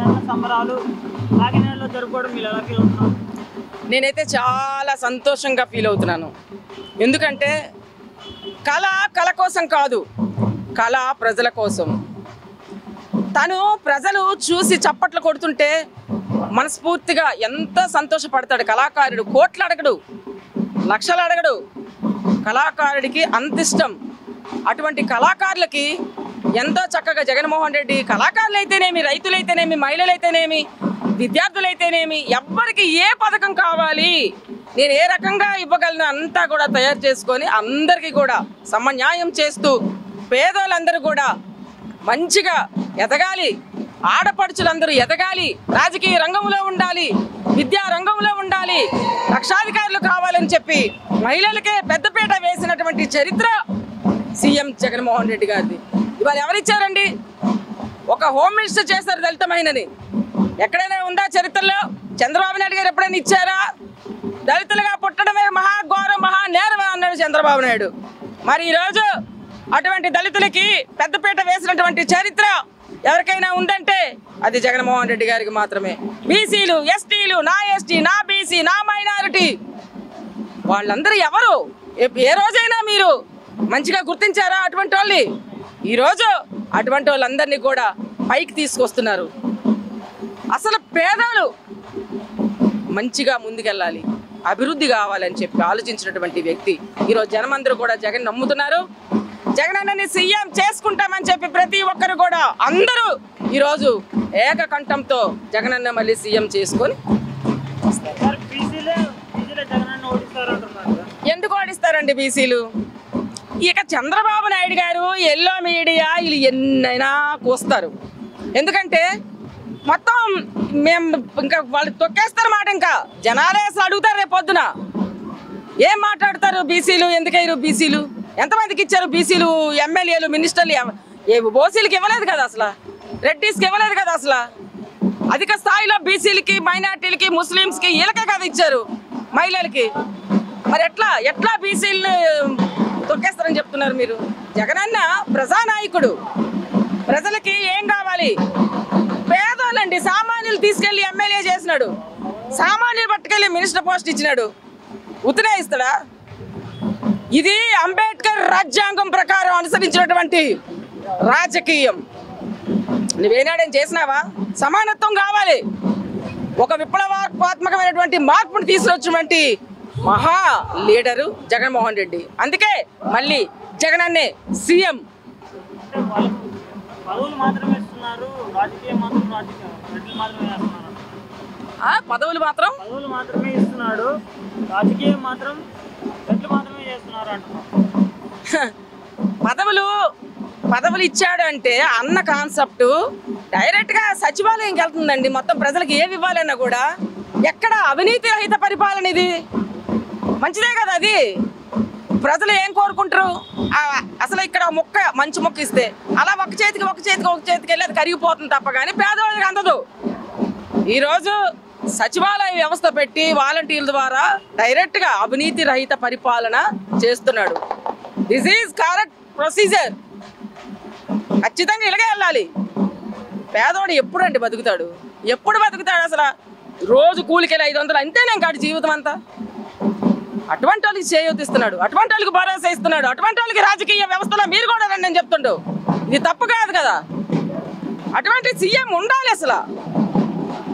జగనన్న సంబరాలు కాకినాడలో జరుపుకోవడం మీరు ఎలా ఫీల్ అవుతున్నారు? నేనైతే చాలా సంతోషంగా ఫీల్ అవుతున్నాను. ఎందుకంటే కళ కోసం కాదు, కళ ప్రజల కోసం. తను ప్రజలు చూసి చప్పట్లు కొడుతుంటే మనస్ఫూర్తిగా ఎంత సంతోషపడతాడు కళాకారుడు. కోట్లు అడగడు, లక్షలు అడగడు, కళాకారుడికి అంత ఇష్టం. అటువంటి కళాకారులకి ఎంతో చక్కగా జగన్మోహన్ రెడ్డి కళాకారులైతేనేమి, రైతులైతేనేమి, మహిళలైతేనేమి, విద్యార్థులైతేనేమి ఎవ్వరికి ఏ పథకం కావాలి, నేను ఏ రకంగా ఇవ్వగలను అంతా కూడా తయారు చేసుకొని అందరికీ కూడా సమన్యాయం చేస్తూ పేదోళ్ళందరూ కూడా మంచిగా ఎదగాలి, ఆడపడుచులందరూ ఎదగాలి, రాజకీయ రంగంలో ఉండాలి, విద్యా రంగంలో ఉండాలి, లక్షాధికారులు కావాలని చెప్పి మహిళలకే పెద్దపీట వేసినటువంటి చరిత్ర సీఎం జగన్మోహన్ రెడ్డి గారిది. ఇవాళ ఎవరిచ్చారండి? ఒక హోమ్ మినిస్టర్ చేశారు దళిత మహిళని. ఎక్కడైనా ఉందా చరిత్రలో? చంద్రబాబు నాయుడు గారు ఎప్పుడైనా ఇచ్చారా? దళితులుగా పుట్టడమే మహాఘోరం, మహానేరం అన్నాడు చంద్రబాబు నాయుడు. మరి ఈరోజు అటువంటి దళితులకి పెద్దపీట వేసినటువంటి చరిత్ర ఎవరికైనా ఉందంటే అది జగన్మోహన్ రెడ్డి గారికి మాత్రమే. బీసీలు, ఎస్టీలు, నా ఎస్టీ, నా బీసీ, నా మైనారిటీ వాళ్ళందరూ ఎవరు? ఏ రోజైనా మీరు మంచిగా గుర్తించారా అటువంటి వాళ్ళని? ఈరోజు అటువంటి వాళ్ళందరినీ కూడా పైకి తీసుకొస్తున్నారు. అసలు పేదలు మంచిగా ముందుకెళ్ళాలి, అభివృద్ధి కావాలని చెప్పి ఆలోచించినటువంటి వ్యక్తి. ఈరోజు జనమందరూ కూడా జగన్ నమ్ముతున్నారు. జగన్ అన్నని సీఎం చేసుకుంటామని చెప్పి ప్రతి ఒక్కరు కూడా అందరూ ఈరోజు ఏకకంఠంతో జగన్ అన్న మళ్ళీ సీఎం చేసుకొని ఎందుకు ఓడిస్తారండి బీసీలు? ఇక చంద్రబాబు నాయుడు గారు, ఎల్లో మీడియా వీళ్ళు ఎన్నైనా కూస్తారు. ఎందుకంటే మొత్తం మేము ఇంకా వాళ్ళు తొక్కేస్తారు మాట. ఇంకా జనాలే అసలు అడుగుతారు రేపు పొద్దున ఏం మాట్లాడతారు బీసీలు, ఎందుకయ్యారు బీసీలు, ఎంతమందికి ఇచ్చారు బీసీలు ఎమ్మెల్యేలు, మినిస్టర్లు? ఓసీలకి ఇవ్వలేదు కదా, అసలు రెడ్డిస్కి ఇవ్వలేదు కదా. అసలు అధిక స్థాయిలో బీసీలకి, మైనార్టీలకి, ముస్లిమ్స్కి వీళ్ళకే కదా ఇచ్చారు, మహిళలకి. మరి ఎట్లా బీసీలు తొక్కేస్తారని చెప్తున్నారు మీరు? జగనన్న ప్రజానాయకుడు, ప్రజలకి ఏం కావాలి? పేదోళ్ళండి, సామాన్యులు తీసుకెళ్లి ఎమ్మెల్యే చేసినాడు, సామాన్యులు పట్టుకెళ్ళి మినిస్టర్ పోస్ట్ ఇచ్చినాడు. ఉత్తనే ఇస్తాడా? ఇది అంబేద్కర్ రాజ్యాంగం ప్రకారం అనుసరించినటువంటి రాజకీయం. నువ్వేనాడేం చేసినావా? సమానత్వం కావాలి. ఒక విప్లవాత్మకమైనటువంటి మార్పును తీసుకొచ్చినటువంటి మహా లీడరు జగన్మోహన్ రెడ్డి. అందుకే మళ్ళీ జగన్ అన్నే సీఎం. పదవులు మాత్రమే ఇస్తున్నారు, రాజకీయం మాత్రం పదవులు మాత్రమే ఇస్తున్నాడు, రాజకీయం మాత్రం రెడ్లు మాత్రమే చేస్తున్నారు అంటున్నారు. పదవులు ఇచ్చాడు అంటే అన్న కాన్సెప్ట్ డైరెక్ట్గా సచివాలయంకి వెళ్తుందండి. మొత్తం ప్రజలకు ఏమి ఇవ్వాలన్నా కూడా ఎక్కడ అవినీతి రహిత పరిపాలన, ఇది మంచిదే కదా. అది ప్రజలు ఏం కోరుకుంటారు? అసలు ఇక్కడ మంచి మొక్క ఇస్తే అలా ఒక చేతికి వెళ్ళి అది కరిగిపోతుంది తప్ప కానీ పేదవాళ్ళకి అందదు. ఈరోజు సచివాలయ వ్యవస్థ పెట్టి వాలంటీర్ల ద్వారా డైరెక్ట్గా అవినీతి రహిత పరిపాలన చేస్తున్నాడు. This is correct procedure. ఖచ్చితంగా ఇలాగే వెళ్ళాలి. పేదవాడు ఎప్పుడండి బతుకుతాడు? ఎప్పుడు బతుకుతాడు? అసలు రోజు కూలికెళ్ళి 500 అంతేనే కాదు జీవితం అంతా. అటువంటి వాళ్ళకి చేయూతిస్తున్నాడు, అటువంటి వాళ్ళకి భరోసా ఇస్తున్నాడు, అటువంటి వాళ్ళకి రాజకీయ వ్యవస్థలో మీరు కూడా రండి అని చెప్తుండు. ఇది తప్పు కాదు కదా. అటువంటి సీఎం ఉండాలి. అసలు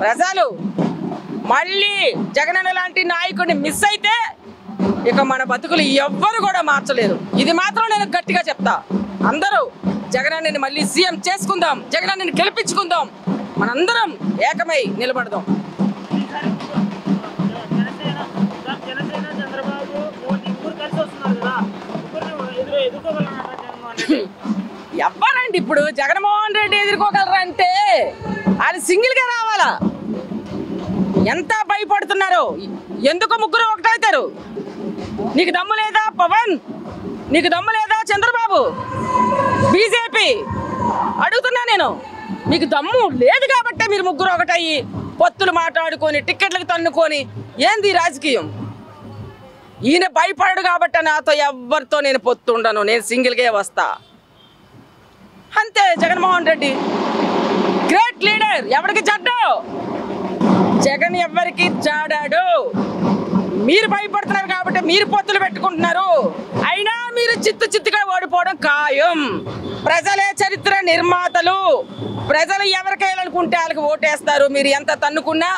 ప్రజలు మళ్ళీ జగనన్న లాంటి నాయకుడిని మిస్ అయితే ఇక మన బతుకులు ఎవ్వరు కూడా మార్చలేరు. ఇది మాత్రం నేను గట్టిగా చెప్తా. అందరూ జగనన్నని మళ్ళీ సీఎం చేసుకుందాం, జగనన్నని గెలిపించుకుందాం, మనందరం ఏకమై నిలబడదాం. ఎవ్వరండి ఇప్పుడు జగన్మోహన్ రెడ్డి ఎదుర్కోగలరా అంటే ఆయన సింగిల్గా రావాలా? ఎంత భయపడుతున్నారు? ఎందుకు ముగ్గురు ఒకటవుతారు? నీకు దమ్ము లేదా పవన్? నీకు దమ్ము లేదా చంద్రబాబు? బీజేపీ అడుగుతున్నా నేను. మీకు దమ్ము లేదు కాబట్టే మీరు ముగ్గురు ఒకటయ్యి పొత్తులు మాట్లాడుకొని టిక్కెట్లకు తన్నుకొని ఏంది రాజకీయం? ఈయన భయపడడు కాబట్టి నాతో ఎవరితో నేను పొత్తు ఉండను, నేను సింగిల్గా వస్తా అంతే. Jaganmohan Reddy great. Great leader. ఎవరికి జడ్డు? జగన్ ఎవరికి జాడాడు? మీరు భయపడుతున్నారు కాబట్టి మీరు పొత్తులు పెట్టుకుంటున్నారు. అయినా మీరు చిత్తుగా ఓడిపోవడం ఖాయం. ప్రజలే చరిత్ర నిర్మాతలు. ప్రజలు ఎవరికి వేయాలనుకుంటే వాళ్ళకి ఓటేస్తారు. మీరు ఎంత తన్నుకున్నా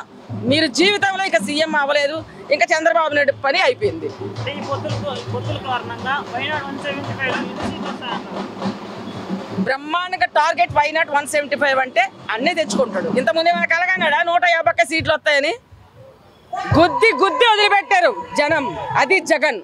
మీరు జీవితంలో ఇక సీఎం అవ్వలేదు. ఇంకా చంద్రబాబు నాయుడు పని అయిపోయింది. ఈ పొత్తుల కారణంగా వైనాడు 175 సీట్లు వస్తాయన్నారు. బ్రహ్మాండంగా టార్గెట్ వైనాట్ 175 అంటే అన్నీ తెచ్చుకుంటాడు. ఇంతకుముందు ఏమైనా కలగన్నాడా 150 సీట్లు వస్తాయని? గుద్ది వదిలిపెట్టారు జనం. అది జగన్.